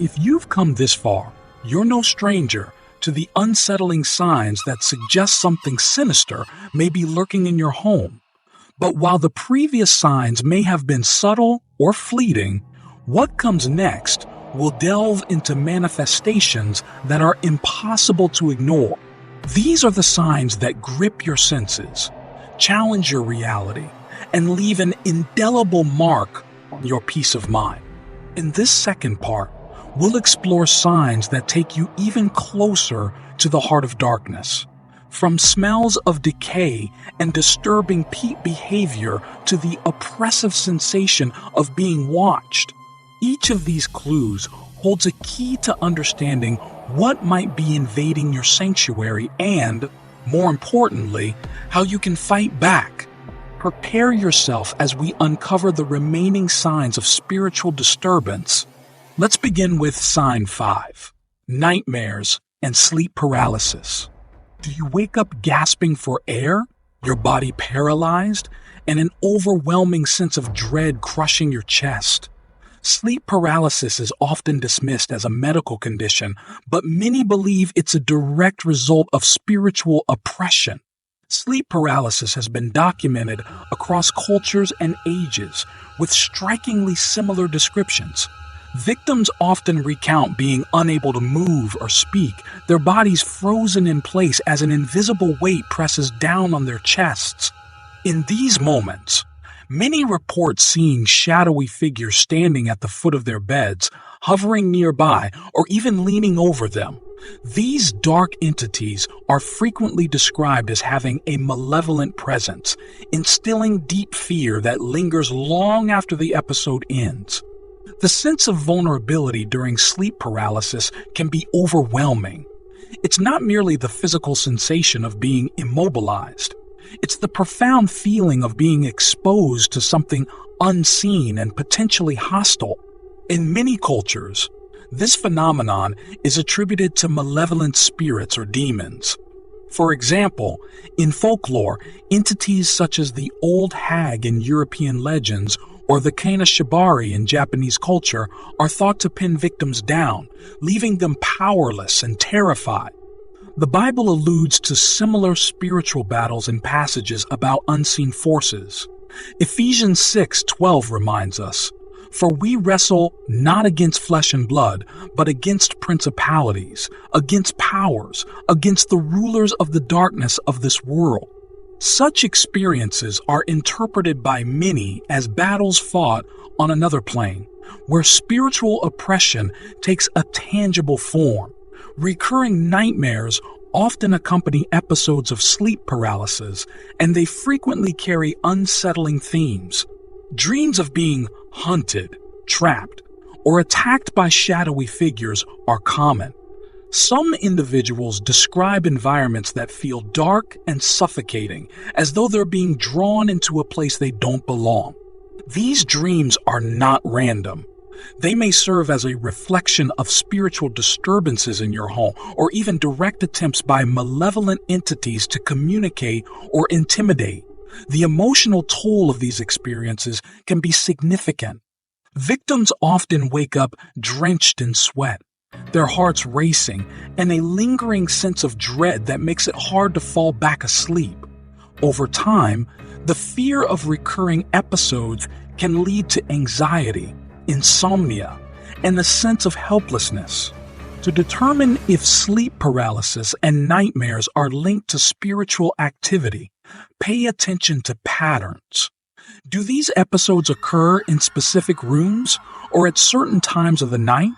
If you've come this far, you're no stranger to the unsettling signs that suggest something sinister may be lurking in your home. But while the previous signs may have been subtle or fleeting, what comes next will delve into manifestations that are impossible to ignore. These are the signs that grip your senses, challenge your reality, and leave an indelible mark on your peace of mind. In this second part, we'll explore signs that take you even closer to the heart of darkness. From smells of decay and disturbing behavior to the oppressive sensation of being watched. Each of these clues holds a key to understanding what might be invading your sanctuary and, more importantly, how you can fight back. Prepare yourself as we uncover the remaining signs of spiritual disturbance. Let's begin with sign 5, nightmares and sleep paralysis. Do you wake up gasping for air, your body paralyzed, and an overwhelming sense of dread crushing your chest? Sleep paralysis is often dismissed as a medical condition, but many believe it's a direct result of spiritual oppression. Sleep paralysis has been documented across cultures and ages with strikingly similar descriptions. Victims often recount being unable to move or speak, their bodies frozen in place as an invisible weight presses down on their chests. In these moments, many report seeing shadowy figures standing at the foot of their beds, hovering nearby, or even leaning over them. These dark entities are frequently described as having a malevolent presence, instilling deep fear that lingers long after the episode ends. The sense of vulnerability during sleep paralysis can be overwhelming. It's not merely the physical sensation of being immobilized. It's the profound feeling of being exposed to something unseen and potentially hostile. In many cultures, this phenomenon is attributed to malevolent spirits or demons. For example, in folklore, entities such as the old hag in European legends or the Kanashibari in Japanese culture are thought to pin victims down, leaving them powerless and terrified. The Bible alludes to similar spiritual battles in passages about unseen forces. Ephesians 6:12 reminds us, "For we wrestle not against flesh and blood, but against principalities, against powers, against the rulers of the darkness of this world." Such experiences are interpreted by many as battles fought on another plane, where spiritual oppression takes a tangible form. Recurring nightmares often accompany episodes of sleep paralysis, and they frequently carry unsettling themes. Dreams of being hunted, trapped, or attacked by shadowy figures are common. Some individuals describe environments that feel dark and suffocating, as though they're being drawn into a place they don't belong. These dreams are not random. They may serve as a reflection of spiritual disturbances in your home, or even direct attempts by malevolent entities to communicate or intimidate. The emotional toll of these experiences can be significant. Victims often wake up drenched in sweat, their hearts racing, and a lingering sense of dread that makes it hard to fall back asleep. Over time, the fear of recurring episodes can lead to anxiety, insomnia, and a sense of helplessness. To determine if sleep paralysis and nightmares are linked to spiritual activity, pay attention to patterns. Do these episodes occur in specific rooms or at certain times of the night?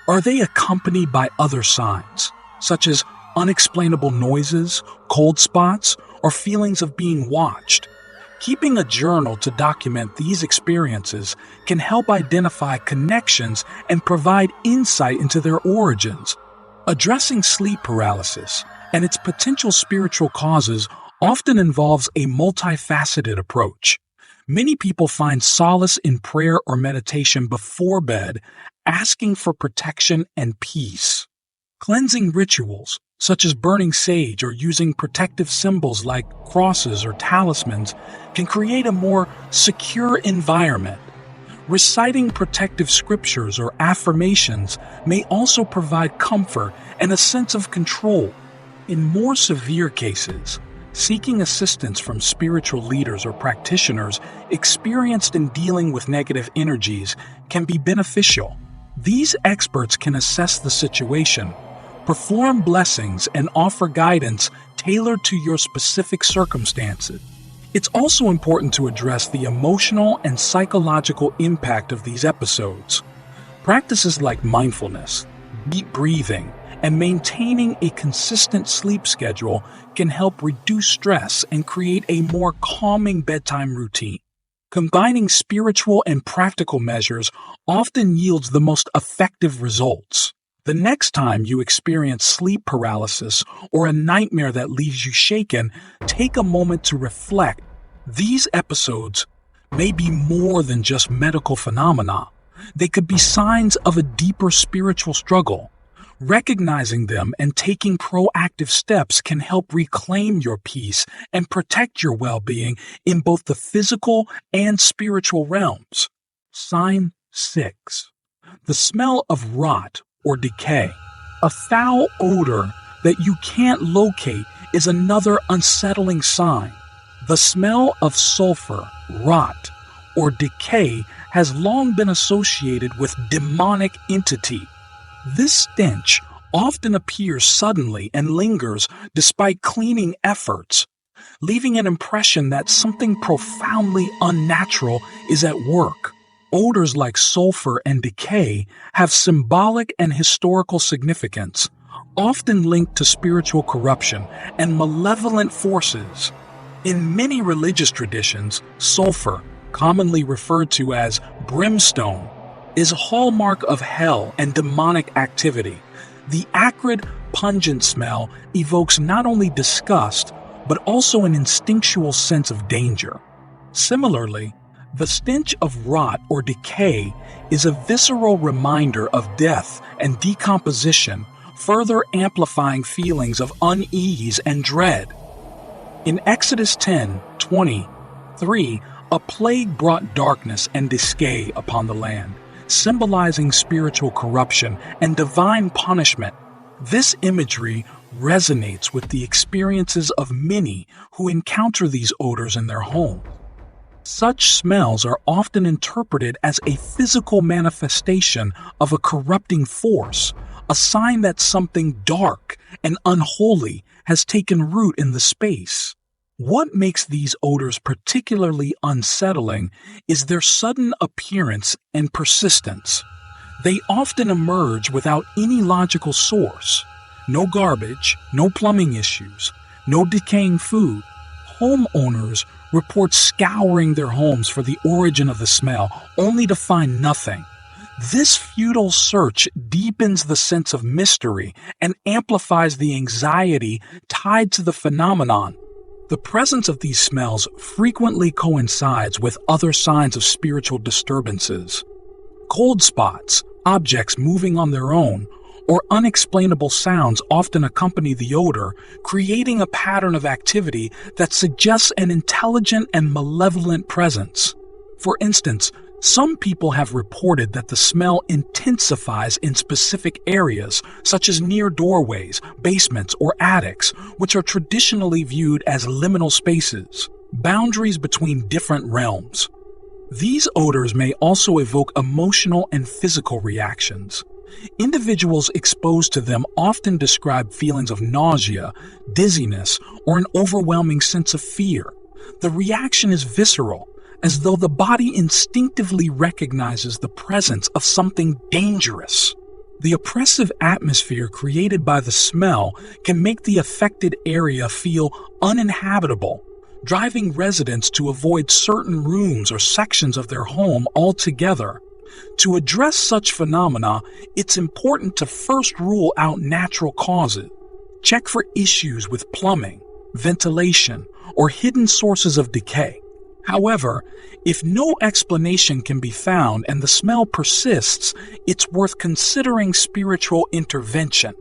Are they accompanied by other signs, such as unexplainable noises, cold spots, or feelings of being watched? Keeping a journal to document these experiences can help identify connections and provide insight into their origins. Addressing sleep paralysis and its potential spiritual causes often involves a multifaceted approach. Many people find solace in prayer or meditation before bed, asking for protection and peace. Cleansing rituals, such as burning sage or using protective symbols like crosses or talismans, can create a more secure environment. Reciting protective scriptures or affirmations may also provide comfort and a sense of control. In more severe cases, seeking assistance from spiritual leaders or practitioners experienced in dealing with negative energies can be beneficial. These experts can assess the situation, perform blessings, and offer guidance tailored to your specific circumstances. It's also important to address the emotional and psychological impact of these episodes. Practices like mindfulness, deep breathing, and maintaining a consistent sleep schedule can help reduce stress and create a more calming bedtime routine. Combining spiritual and practical measures often yields the most effective results. The next time you experience sleep paralysis or a nightmare that leaves you shaken, take a moment to reflect. These episodes may be more than just medical phenomena. They could be signs of a deeper spiritual struggle. Recognizing them and taking proactive steps can help reclaim your peace and protect your well-being in both the physical and spiritual realms. Sign 6. The smell of rot or decay. A foul odor that you can't locate is another unsettling sign. The smell of sulfur, rot, or decay has long been associated with demonic entity. This stench often appears suddenly and lingers despite cleaning efforts, leaving an impression that something profoundly unnatural is at work. Odors like sulfur and decay have symbolic and historical significance, often linked to spiritual corruption and malevolent forces. In many religious traditions, sulfur, commonly referred to as brimstone, is a hallmark of hell and demonic activity. The acrid, pungent smell evokes not only disgust, but also an instinctual sense of danger. Similarly, the stench of rot or decay is a visceral reminder of death and decomposition, further amplifying feelings of unease and dread. In Exodus 10:23, a plague brought darkness and decay upon the land, symbolizing spiritual corruption and divine punishment. This imagery resonates with the experiences of many who encounter these odors in their home. Such smells are often interpreted as a physical manifestation of a corrupting force, a sign that something dark and unholy has taken root in the space. What makes these odors particularly unsettling is their sudden appearance and persistence. They often emerge without any logical source. No garbage, no plumbing issues, no decaying food. Homeowners report scouring their homes for the origin of the smell, only to find nothing. This futile search deepens the sense of mystery and amplifies the anxiety tied to the phenomenon. The presence of these smells frequently coincides with other signs of spiritual disturbances. Cold spots, objects moving on their own, or unexplainable sounds often accompany the odor, creating a pattern of activity that suggests an intelligent and malevolent presence. For instance, some people have reported that the smell intensifies in specific areas, such as near doorways, basements, or attics, which are traditionally viewed as liminal spaces, boundaries between different realms. These odors may also evoke emotional and physical reactions. Individuals exposed to them often describe feelings of nausea, dizziness, or an overwhelming sense of fear. The reaction is visceral, as though the body instinctively recognizes the presence of something dangerous. The oppressive atmosphere created by the smell can make the affected area feel uninhabitable, driving residents to avoid certain rooms or sections of their home altogether. To address such phenomena, it's important to first rule out natural causes. Check for issues with plumbing, ventilation, or hidden sources of decay. However, if no explanation can be found and the smell persists, it's worth considering spiritual intervention.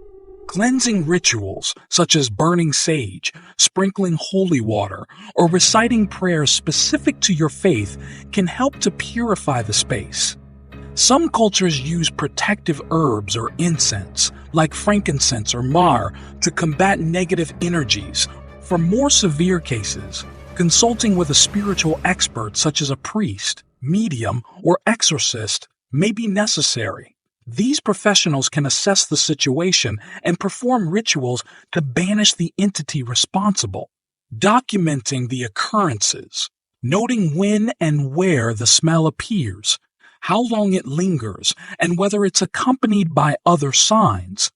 Cleansing rituals, such as burning sage, sprinkling holy water, or reciting prayers specific to your faith, can help to purify the space. Some cultures use protective herbs or incense, like frankincense or myrrh, to combat negative energies. For more severe cases, consulting with a spiritual expert such as a priest, medium, or exorcist may be necessary. These professionals can assess the situation and perform rituals to banish the entity responsible. Documenting the occurrences, noting when and where the smell appears, how long it lingers, and whether it's accompanied by other signs,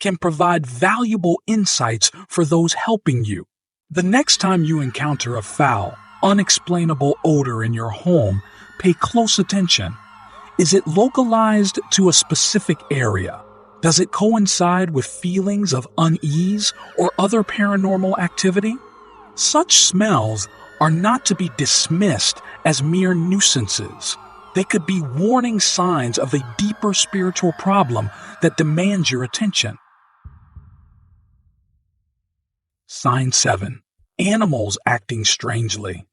can provide valuable insights for those helping you. The next time you encounter a foul, unexplainable odor in your home, pay close attention. Is it localized to a specific area? Does it coincide with feelings of unease or other paranormal activity? Such smells are not to be dismissed as mere nuisances. They could be warning signs of a deeper spiritual problem that demands your attention. Sign 7. Animals acting strangely.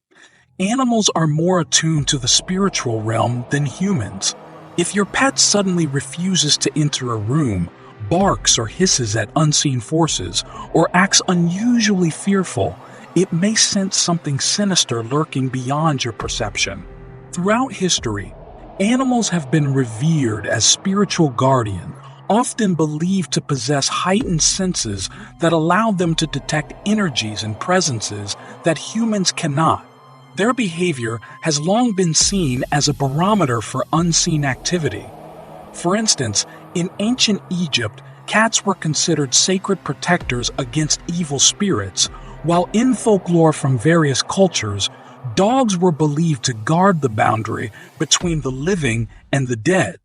Animals are more attuned to the spiritual realm than humans. If your pet suddenly refuses to enter a room, barks or hisses at unseen forces, or acts unusually fearful, it may sense something sinister lurking beyond your perception. Throughout history, animals have been revered as spiritual guardians, often believed to possess heightened senses that allow them to detect energies and presences that humans cannot. Their behavior has long been seen as a barometer for unseen activity. For instance, in ancient Egypt, cats were considered sacred protectors against evil spirits, while in folklore from various cultures, dogs were believed to guard the boundary between the living and the dead.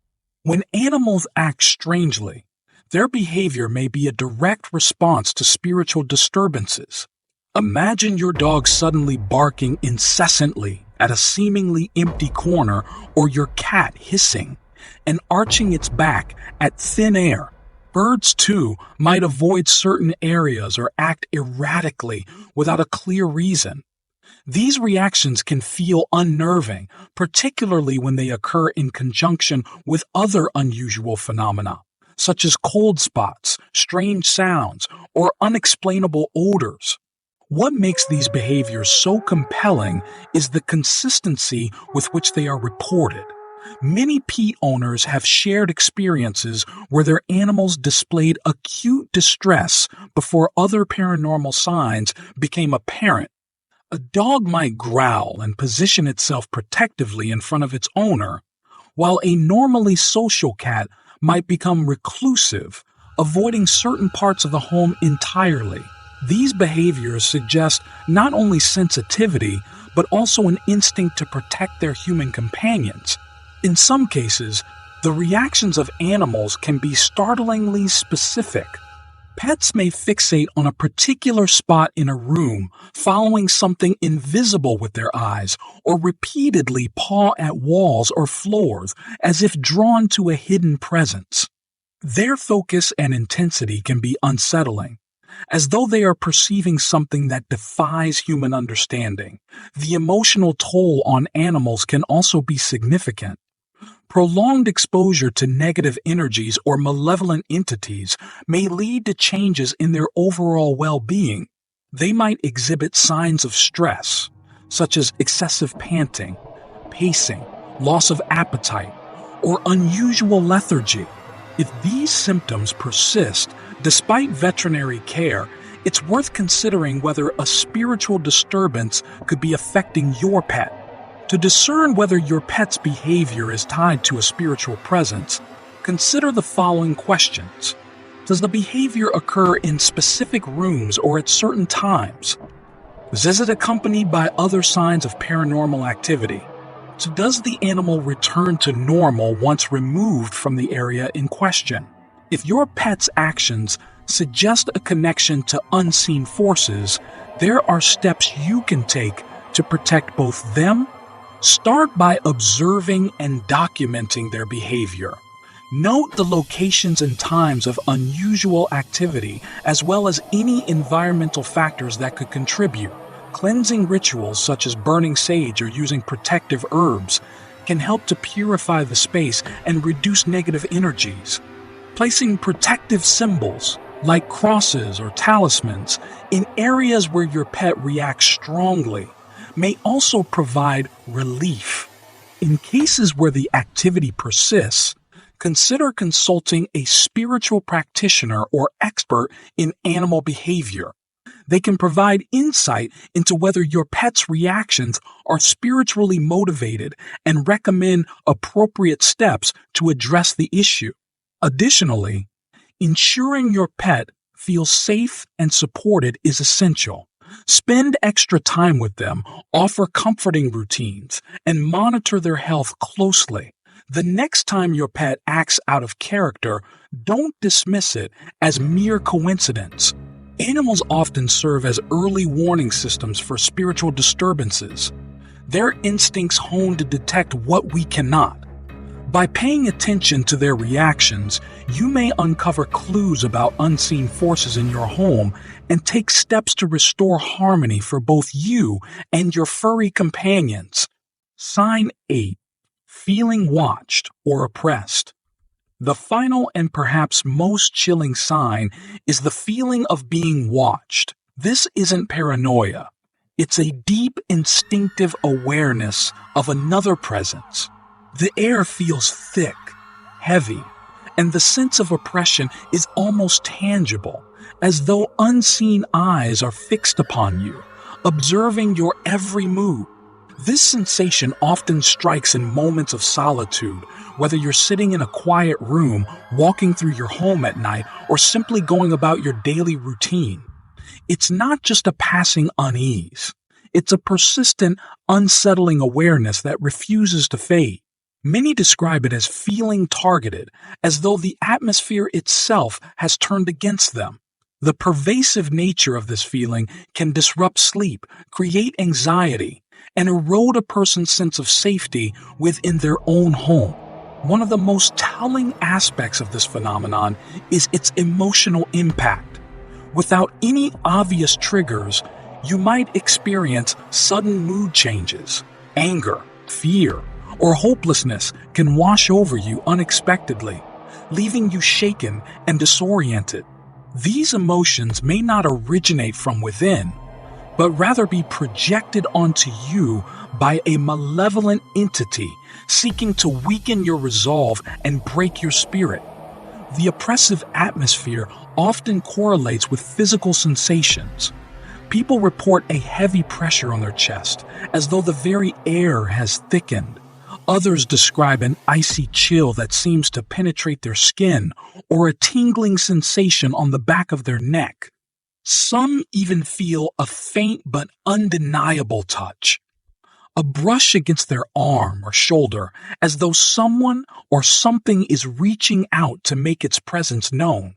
When animals act strangely, their behavior may be a direct response to spiritual disturbances. Imagine your dog suddenly barking incessantly at a seemingly empty corner, or your cat hissing and arching its back at thin air. Birds, too, might avoid certain areas or act erratically without a clear reason. These reactions can feel unnerving, particularly when they occur in conjunction with other unusual phenomena, such as cold spots, strange sounds, or unexplainable odors. What makes these behaviors so compelling is the consistency with which they are reported. Many pet owners have shared experiences where their animals displayed acute distress before other paranormal signs became apparent. A dog might growl and position itself protectively in front of its owner, while a normally social cat might become reclusive, avoiding certain parts of the home entirely. These behaviors suggest not only sensitivity, but also an instinct to protect their human companions. In some cases, the reactions of animals can be startlingly specific. Pets may fixate on a particular spot in a room, following something invisible with their eyes, or repeatedly paw at walls or floors as if drawn to a hidden presence. Their focus and intensity can be unsettling, as though they are perceiving something that defies human understanding. The emotional toll on animals can also be significant. Prolonged exposure to negative energies or malevolent entities may lead to changes in their overall well-being. They might exhibit signs of stress, such as excessive panting, pacing, loss of appetite, or unusual lethargy. If these symptoms persist despite veterinary care, it's worth considering whether a spiritual disturbance could be affecting your pet. To discern whether your pet's behavior is tied to a spiritual presence, consider the following questions. Does the behavior occur in specific rooms or at certain times? Is it accompanied by other signs of paranormal activity? So does the animal return to normal once removed from the area in question? If your pet's actions suggest a connection to unseen forces, there are steps you can take to protect both them. Start by observing and documenting their behavior. Note the locations and times of unusual activity, as well as any environmental factors that could contribute. Cleansing rituals such as burning sage or using protective herbs can help to purify the space and reduce negative energies. Placing protective symbols, like crosses or talismans, in areas where your pet reacts strongly may also provide relief. In cases where the activity persists, consider consulting a spiritual practitioner or expert in animal behavior. They can provide insight into whether your pet's reactions are spiritually motivated and recommend appropriate steps to address the issue. Additionally, ensuring your pet feels safe and supported is essential. Spend extra time with them, offer comforting routines, and monitor their health closely. The next time your pet acts out of character, don't dismiss it as mere coincidence. Animals often serve as early warning systems for spiritual disturbances. Their instincts hone to detect what we cannot. By paying attention to their reactions, you may uncover clues about unseen forces in your home and take steps to restore harmony for both you and your furry companions. Sign 8. Feeling watched or oppressed. The final and perhaps most chilling sign is the feeling of being watched. This isn't paranoia. It's a deep instinctive awareness of another presence. The air feels thick, heavy, and the sense of oppression is almost tangible, as though unseen eyes are fixed upon you, observing your every move. This sensation often strikes in moments of solitude, whether you're sitting in a quiet room, walking through your home at night, or simply going about your daily routine. It's not just a passing unease. It's a persistent, unsettling awareness that refuses to fade. Many describe it as feeling targeted, as though the atmosphere itself has turned against them. The pervasive nature of this feeling can disrupt sleep, create anxiety, and erode a person's sense of safety within their own home. One of the most telling aspects of this phenomenon is its emotional impact. Without any obvious triggers, you might experience sudden mood changes. Anger, fear, or hopelessness can wash over you unexpectedly, leaving you shaken and disoriented. These emotions may not originate from within, but rather be projected onto you by a malevolent entity seeking to weaken your resolve and break your spirit. The oppressive atmosphere often correlates with physical sensations. People report a heavy pressure on their chest, as though the very air has thickened. Others describe an icy chill that seems to penetrate their skin, or a tingling sensation on the back of their neck. Some even feel a faint but undeniable touch, a brush against their arm or shoulder, as though someone or something is reaching out to make its presence known.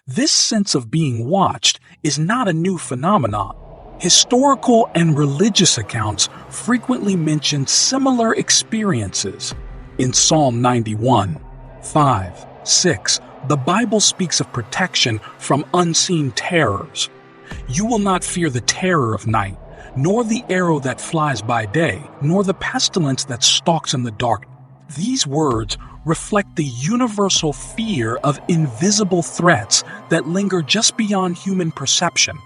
This sense of being watched is not a new phenomenon. Historical and religious accounts frequently mention similar experiences. In Psalm 91, 5, 6, the Bible speaks of protection from unseen terrors. You will not fear the terror of night, nor the arrow that flies by day, nor the pestilence that stalks in the dark. These words reflect the universal fear of invisible threats that linger just beyond human perception.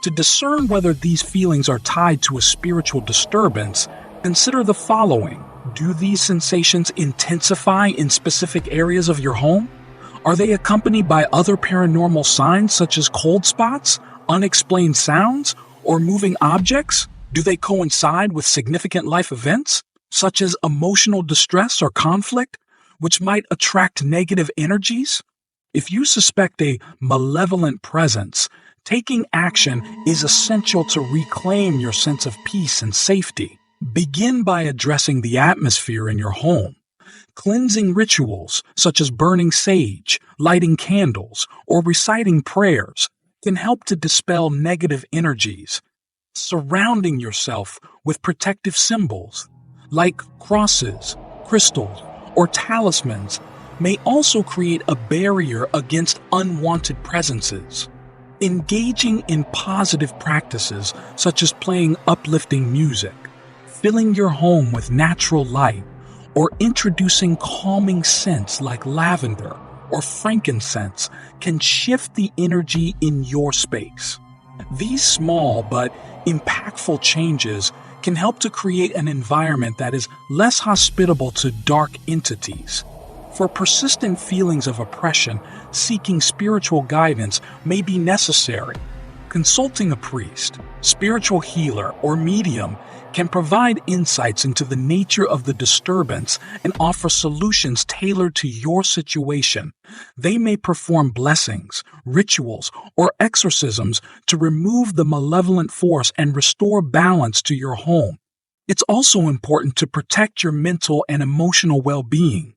To discern whether these feelings are tied to a spiritual disturbance, consider the following. Do these sensations intensify in specific areas of your home? Are they accompanied by other paranormal signs such as cold spots, unexplained sounds, or moving objects? Do they coincide with significant life events, such as emotional distress or conflict, which might attract negative energies? If you suspect a malevolent presence, taking action is essential to reclaim your sense of peace and safety. Begin by addressing the atmosphere in your home. Cleansing rituals, such as burning sage, lighting candles, or reciting prayers, can help to dispel negative energies. Surrounding yourself with protective symbols, like crosses, crystals, or talismans, may also create a barrier against unwanted presences. Engaging in positive practices such as playing uplifting music, filling your home with natural light, or introducing calming scents like lavender or frankincense can shift the energy in your space. These small but impactful changes can help to create an environment that is less hospitable to dark entities. For persistent feelings of oppression, seeking spiritual guidance may be necessary. Consulting a priest, spiritual healer, or medium can provide insights into the nature of the disturbance and offer solutions tailored to your situation. They may perform blessings, rituals, or exorcisms to remove the malevolent force and restore balance to your home. It's also important to protect your mental and emotional well-being.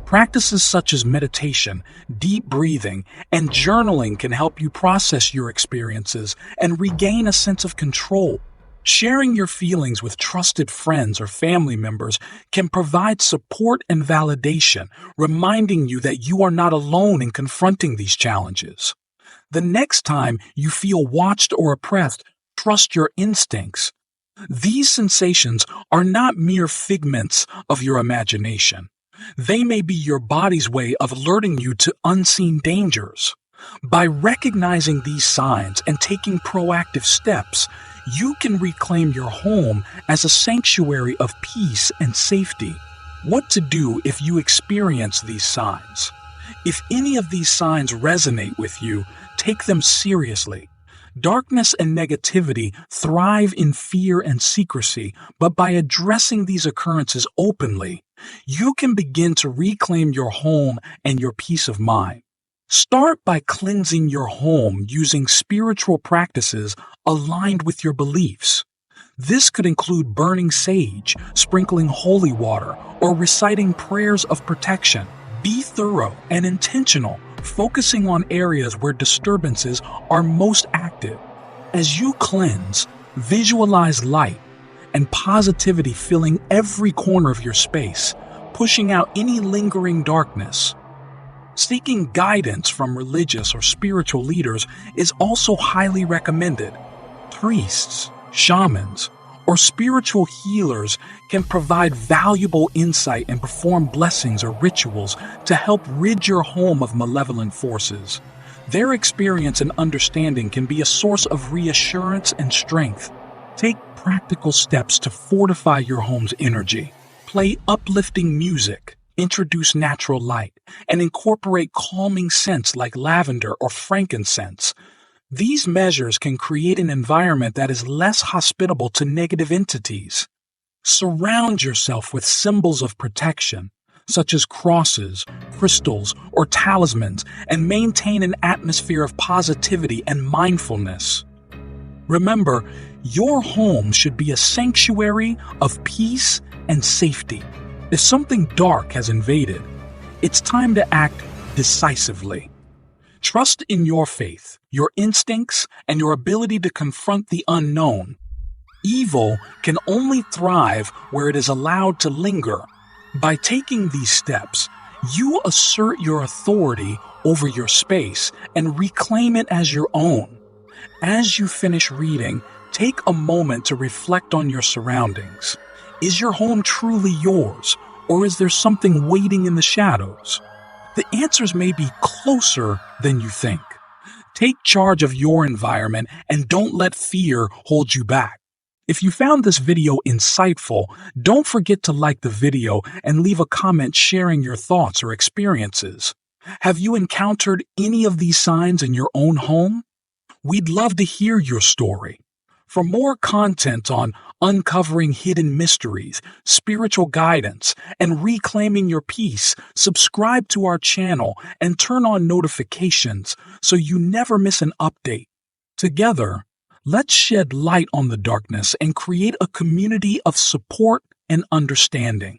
Practices such as meditation, deep breathing, and journaling can help you process your experiences and regain a sense of control. Sharing your feelings with trusted friends or family members can provide support and validation, reminding you that you are not alone in confronting these challenges. The next time you feel watched or oppressed, trust your instincts. These sensations are not mere figments of your imagination. They may be your body's way of alerting you to unseen dangers. By recognizing these signs and taking proactive steps, you can reclaim your home as a sanctuary of peace and safety. What to do if you experience these signs? If any of these signs resonate with you, take them seriously. Darkness and negativity thrive in fear and secrecy, but by addressing these occurrences openly, you can begin to reclaim your home and your peace of mind. Start by cleansing your home using spiritual practices aligned with your beliefs. This could include burning sage, sprinkling holy water, or reciting prayers of protection. Be thorough and intentional, focusing on areas where disturbances are most active. As you cleanse, visualize light and positivity filling every corner of your space, pushing out any lingering darkness. Seeking guidance from religious or spiritual leaders is also highly recommended. Priests, shamans, or spiritual healers can provide valuable insight and perform blessings or rituals to help rid your home of malevolent forces. Their experience and understanding can be a source of reassurance and strength. Take practical steps to fortify your home's energy. Play uplifting music, introduce natural light, and incorporate calming scents like lavender or frankincense. These measures can create an environment that is less hospitable to negative entities. Surround yourself with symbols of protection, such as crosses, crystals, or talismans, and maintain an atmosphere of positivity and mindfulness. Remember, your home should be a sanctuary of peace and safety. If something dark has invaded, it's time to act decisively. Trust in your faith, your instincts, and your ability to confront the unknown. Evil can only thrive where it is allowed to linger. By taking these steps, you assert your authority over your space and reclaim it as your own. As you finish reading, take a moment to reflect on your surroundings. Is your home truly yours, or is there something waiting in the shadows? The answers may be closer than you think. Take charge of your environment and don't let fear hold you back. If you found this video insightful, don't forget to like the video and leave a comment sharing your thoughts or experiences. Have you encountered any of these signs in your own home? We'd love to hear your story. For more content on uncovering hidden mysteries, spiritual guidance, and reclaiming your peace, subscribe to our channel and turn on notifications so you never miss an update. Together, let's shed light on the darkness and create a community of support and understanding.